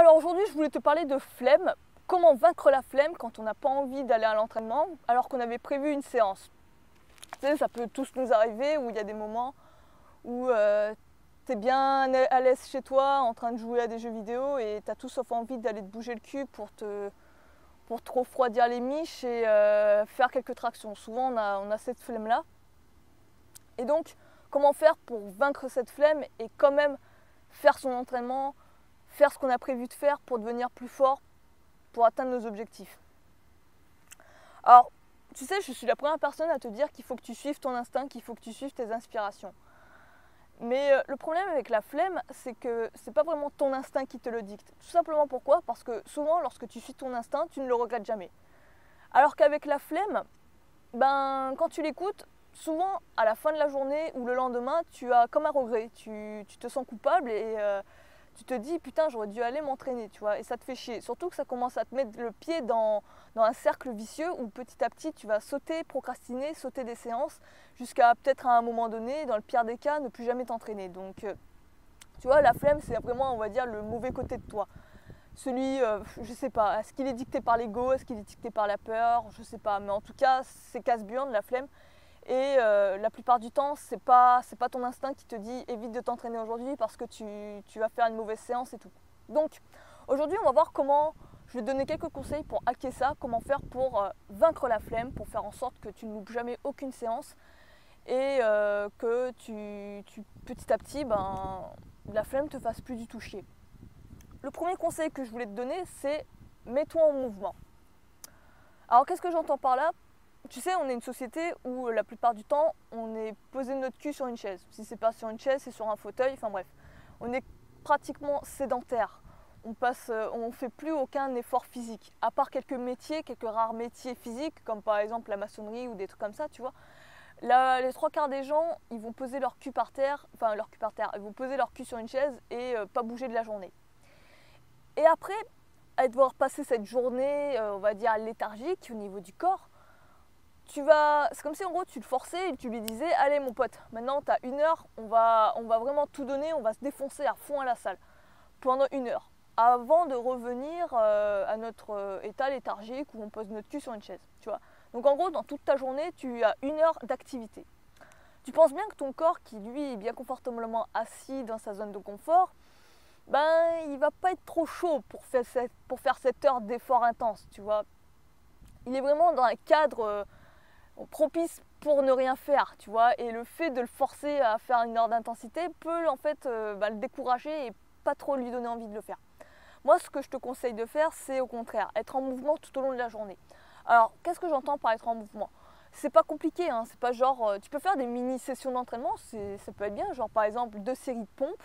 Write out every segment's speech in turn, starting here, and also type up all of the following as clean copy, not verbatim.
Alors aujourd'hui, je voulais te parler de flemme. Comment vaincre la flemme quand on n'a pas envie d'aller à l'entraînement alors qu'on avait prévu une séance. Tu sais, ça peut tous nous arriver où il y a des moments où tu es bien à l'aise chez toi en train de jouer à des jeux vidéo et tu as tout sauf envie d'aller te bouger le cul pour te refroidir les miches et faire quelques tractions. Souvent, on a cette flemme-là. Et donc, comment faire pour vaincre cette flemme et quand même faire son entraînement, faire ce qu'on a prévu de faire pour devenir plus fort, pour atteindre nos objectifs. Alors, tu sais, je suis la première personne à te dire qu'il faut que tu suives ton instinct, qu'il faut que tu suives tes inspirations. Mais le problème avec la flemme, c'est que c'est pas vraiment ton instinct qui te le dicte. Tout simplement pourquoi ? Parce que souvent, lorsque tu suis ton instinct, tu ne le regrettes jamais. Alors qu'avec la flemme, quand tu l'écoutes, souvent à la fin de la journée ou le lendemain, tu as comme un regret. Tu te sens coupable et tu te dis putain, j'aurais dû aller m'entraîner, tu vois, et ça te fait chier. Surtout que ça commence à te mettre le pied dans un cercle vicieux où petit à petit tu vas sauter, procrastiner, sauter des séances jusqu'à peut-être à un moment donné, dans le pire des cas, ne plus jamais t'entraîner. Donc tu vois, la flemme, c'est vraiment, on va dire, le mauvais côté de toi. Celui, je sais pas, est-ce qu'il est dicté par l'ego, est-ce qu'il est dicté par la peur, je sais pas, mais en tout cas, c'est casse-burne la flemme. Et la plupart du temps, c'est pas ton instinct qui te dit évite de t'entraîner aujourd'hui parce que tu vas faire une mauvaise séance et tout. Donc aujourd'hui, on va voir comment, je vais te donner quelques conseils pour hacker ça, comment faire pour vaincre la flemme, pour faire en sorte que tu ne loupes jamais aucune séance et que petit à petit, la flemme te fasse plus du tout chier. Le premier conseil que je voulais te donner, c'est mets-toi en mouvement. Alors qu'est-ce que j'entends par là ? Tu sais, on est une société où la plupart du temps, on est posé notre cul sur une chaise. Si c'est pas sur une chaise, c'est sur un fauteuil, enfin bref. On est pratiquement sédentaire. On fait plus aucun effort physique. À part quelques métiers, quelques rares métiers physiques, comme par exemple la maçonnerie ou des trucs comme ça, tu vois. Là, les trois quarts des gens, ils vont poser leur cul par terre, ils vont poser leur cul sur une chaise et pas bouger de la journée. Et après, à devoir passer cette journée, on va dire léthargique au niveau du corps, c'est comme si en gros tu le forçais et tu lui disais allez mon pote, maintenant tu as 1 heure, on va vraiment tout donner, on va se défoncer à fond à la salle pendant 1 heure avant de revenir à notre état léthargique où on pose notre cul sur une chaise, tu vois. Donc en gros dans toute ta journée tu as 1 heure d'activité. Tu penses bien que ton corps qui lui est bien confortablement assis dans sa zone de confort, il va pas être trop chaud pour faire cette heure d'effort intense, tu vois. Il est vraiment dans un cadre propice pour ne rien faire, tu vois, et le fait de le forcer à faire 1 heure d'intensité peut en fait le décourager et pas trop lui donner envie de le faire. Moi, ce que je te conseille de faire, c'est au contraire, être en mouvement tout au long de la journée. Alors, qu'est-ce que j'entends par être en mouvement ? C'est pas compliqué, hein, c'est pas genre, tu peux faire des mini-sessions d'entraînement, ça peut être bien, genre par exemple 2 séries de pompes,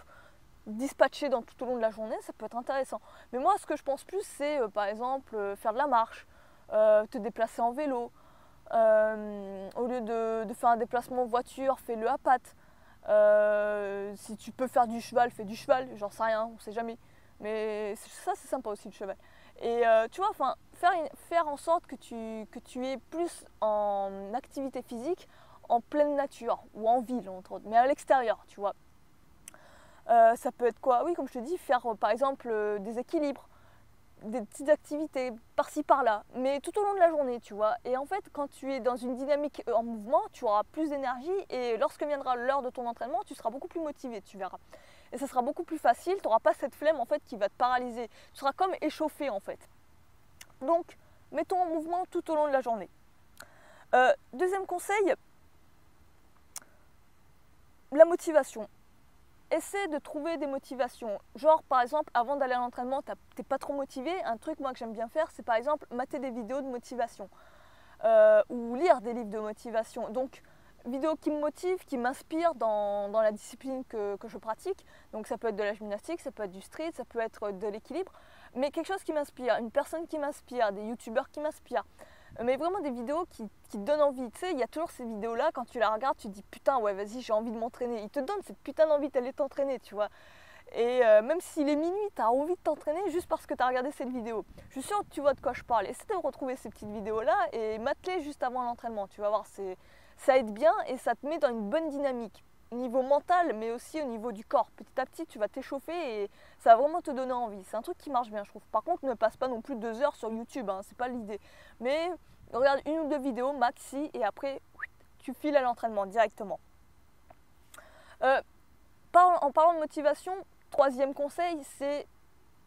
dispatchées tout au long de la journée, ça peut être intéressant. Mais moi, ce que je pense plus, c'est par exemple faire de la marche, te déplacer en vélo, au lieu de faire un déplacement en voiture, fais-le à pattes. Si tu peux faire du cheval, fais du cheval, j'en sais rien, on sait jamais. Mais ça c'est sympa aussi le cheval. Et tu vois, faire en sorte que tu es plus en activité physique, en pleine nature ou en ville entre autres, mais à l'extérieur, tu vois. Ça peut être quoi ? Oui, comme je te dis, faire par exemple des équilibres, des petites activités par-ci par-là, mais tout au long de la journée, tu vois. Et en fait, quand tu es dans une dynamique en mouvement, tu auras plus d'énergie et lorsque viendra l'heure de ton entraînement, tu seras beaucoup plus motivé, tu verras. Et ça sera beaucoup plus facile, tu n'auras pas cette flemme en fait qui va te paralyser. Tu seras comme échauffé en fait. Donc, mettons en mouvement tout au long de la journée. Deuxième conseil, la motivation. Essaie de trouver des motivations. Genre par exemple, avant d'aller à l'entraînement, t'es pas trop motivé. Un truc moi que j'aime bien faire, c'est par exemple mater des vidéos de motivation ou lire des livres de motivation. Donc vidéos qui me motivent, qui m'inspirent dans la discipline que je pratique. Donc ça peut être de la gymnastique, ça peut être du street, ça peut être de l'équilibre. Mais quelque chose qui m'inspire, une personne qui m'inspire, des youtubeurs qui m'inspirent. Mais vraiment des vidéos qui te donnent envie. Tu sais, il y a toujours ces vidéos-là, quand tu la regardes, tu te dis putain, ouais, vas-y, j'ai envie de m'entraîner. Ils te donnent cette putain d'envie d'aller t'entraîner, tu vois. Et même s'il est minuit, tu as envie de t'entraîner juste parce que tu as regardé cette vidéo. Je suis sûre que tu vois de quoi je parle. Essaie de retrouver ces petites vidéos-là et mate-les juste avant l'entraînement. Tu vas voir, ça aide bien et ça te met dans une bonne dynamique. niveau mental, mais aussi au niveau du corps. Petit à petit, tu vas t'échauffer et ça va vraiment te donner envie. C'est un truc qui marche bien, je trouve. Par contre, ne passe pas non plus 2 heures sur YouTube, hein, c'est pas l'idée. Mais regarde 1 ou 2 vidéos maxi et après, tu files à l'entraînement directement. En parlant de motivation, 3e conseil, c'est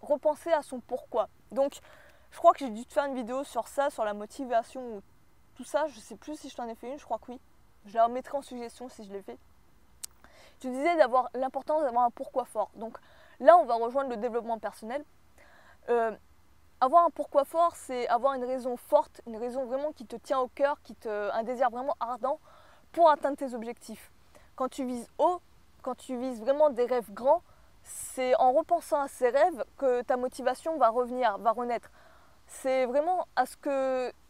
repenser à son pourquoi. Donc, je crois que j'ai dû te faire une vidéo sur ça, sur la motivation ou tout ça. Je sais plus si je t'en ai fait une, je crois que oui. Je la remettrai en suggestion si je l'ai fait. Tu disais d'avoir l'importance d'avoir un pourquoi fort. Donc là, on va rejoindre le développement personnel. Avoir un pourquoi fort, c'est avoir une raison forte, une raison vraiment qui te tient au cœur, un désir vraiment ardent pour atteindre tes objectifs. Quand tu vises haut, quand tu vises vraiment des rêves grands, c'est en repensant à ces rêves que ta motivation va revenir, va renaître. C'est vraiment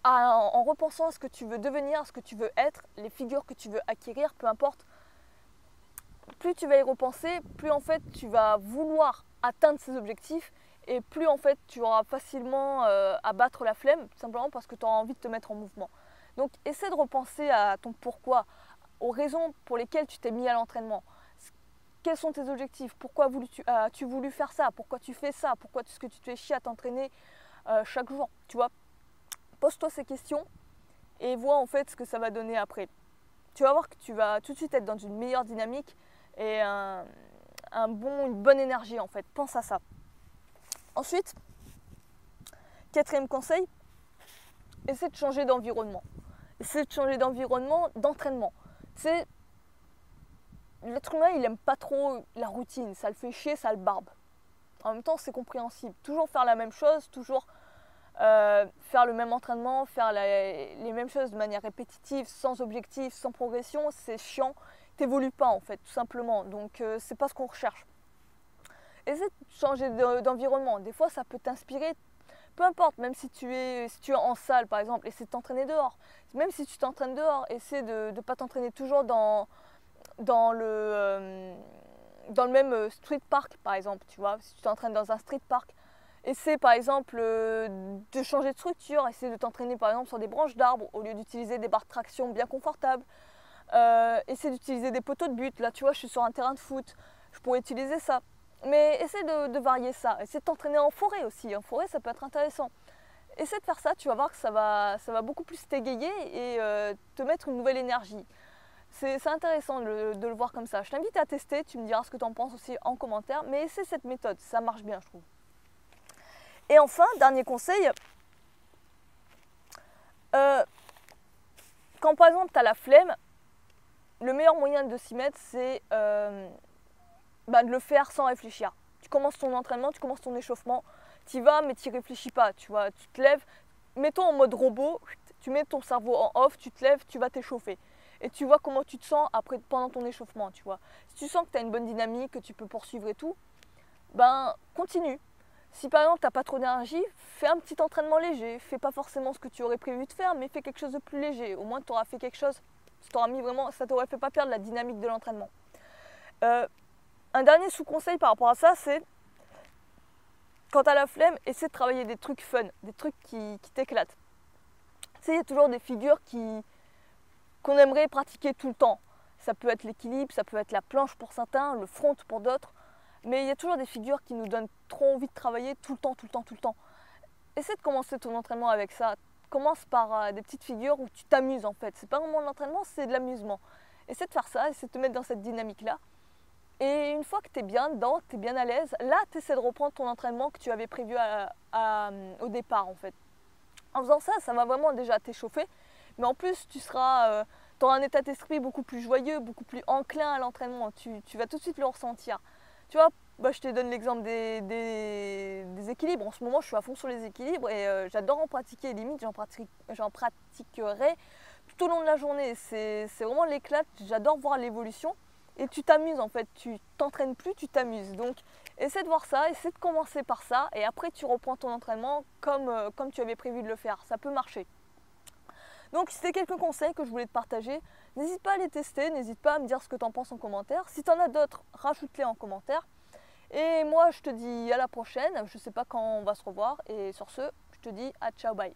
en repensant à ce que tu veux devenir, à ce que tu veux être, les figures que tu veux acquérir, peu importe. Plus tu vas y repenser, plus en fait tu vas vouloir atteindre ces objectifs et plus en fait tu auras facilement à battre la flemme, tout simplement parce que tu auras envie de te mettre en mouvement. Donc essaie de repenser à ton pourquoi, aux raisons pour lesquelles tu t'es mis à l'entraînement. Quels sont tes objectifs? Pourquoi as-tu voulu faire ça? Pourquoi tu fais ça? Pourquoi est-ce que tu te fais chier à t'entraîner chaque jour? Tu vois, pose-toi ces questions et vois en fait ce que ça va donner après. Tu vas voir que tu vas tout de suite être dans une meilleure dynamique et une bonne énergie en fait. Pense à ça. Ensuite, 4e conseil, essaie de changer d'environnement. Essaie de changer d'environnement, d'entraînement. L'être humain, il n'aime pas trop la routine, ça le fait chier, ça le barbe. En même temps, c'est compréhensible. Toujours faire la même chose, toujours faire le même entraînement, faire les mêmes choses de manière répétitive, sans objectif, sans progression, c'est chiant. T'évolues pas en fait, tout simplement. Donc c'est pas ce qu'on recherche. Essaie de changer d'environnement. Des fois, ça peut t'inspirer. Peu importe, même si tu es en salle par exemple, essaie de t'entraîner dehors. Même si tu t'entraînes dehors, essaie de ne pas t'entraîner toujours dans le même street park par exemple, tu vois. Si tu t'entraînes dans un street park, essaie par exemple de changer de structure, essaie de t'entraîner par exemple sur des branches d'arbres au lieu d'utiliser des barres de traction bien confortables. Essaie d'utiliser des poteaux de but. Là tu vois, je suis sur un terrain de foot, je pourrais utiliser ça. Mais essaie de varier ça. Essaie de t'entraîner en forêt aussi. En forêt, ça peut être intéressant. Essaie de faire ça, tu vas voir que ça va beaucoup plus t'égayer et te mettre une nouvelle énergie. C'est intéressant de le voir comme ça. Je t'invite à tester, tu me diras ce que tu en penses aussi en commentaire. Mais essaie cette méthode, ça marche bien, je trouve. Et enfin, dernier conseil. Quand par exemple tu as la flemme, le meilleur moyen de s'y mettre, c'est de le faire sans réfléchir. Tu commences ton entraînement, tu commences ton échauffement, tu y vas mais tu n'y réfléchis pas, tu vois, tu te lèves, mets-toi en mode robot, tu mets ton cerveau en off, tu te lèves, tu vas t'échauffer. Et tu vois comment tu te sens pendant ton échauffement, tu vois. Si tu sens que tu as une bonne dynamique, que tu peux poursuivre et tout, continue. Si par exemple tu n'as pas trop d'énergie, fais un petit entraînement léger, fais pas forcément ce que tu aurais prévu de faire, mais fais quelque chose de plus léger. Au moins tu auras fait quelque chose, ça t'aurait fait pas perdre la dynamique de l'entraînement. Un dernier sous-conseil par rapport à ça, c'est quand tu as la flemme, essaie de travailler des trucs fun, des trucs qui t'éclatent. Tu sais, il y a toujours des figures qu'on aimerait pratiquer tout le temps. Ça peut être l'équilibre, ça peut être la planche pour certains, le front pour d'autres. Mais il y a toujours des figures qui nous donnent trop envie de travailler tout le temps, tout le temps, tout le temps. Essaie de commencer ton entraînement avec ça. Commence par des petites figures où tu t'amuses en fait. C'est pas vraiment de l'entraînement, c'est de l'amusement. Essaie de faire ça, essaie de te mettre dans cette dynamique-là. Et une fois que tu es bien dedans, tu es bien à l'aise, là tu essaies de reprendre ton entraînement que tu avais prévu au départ en fait. En faisant ça, ça va vraiment déjà t'échauffer. Mais en plus, tu auras un état d'esprit beaucoup plus joyeux, beaucoup plus enclin à l'entraînement. Tu vas tout de suite le ressentir. Tu vois, je te donne l'exemple des équilibres. En ce moment, je suis à fond sur les équilibres et j'adore en pratiquer. Limite, j'en pratiquerai tout au long de la journée. C'est vraiment l'éclat. J'adore voir l'évolution. Et tu t'amuses en fait. Tu t'entraînes plus, tu t'amuses. Donc, essaie de voir ça, essaie de commencer par ça. Et après, tu reprends ton entraînement comme tu avais prévu de le faire. Ça peut marcher. Donc c'était quelques conseils que je voulais te partager. N'hésite pas à les tester, n'hésite pas à me dire ce que tu en penses en commentaire. Si tu en as d'autres, rajoute-les en commentaire. Et moi je te dis à la prochaine, je ne sais pas quand on va se revoir. Et sur ce, je te dis à ciao bye.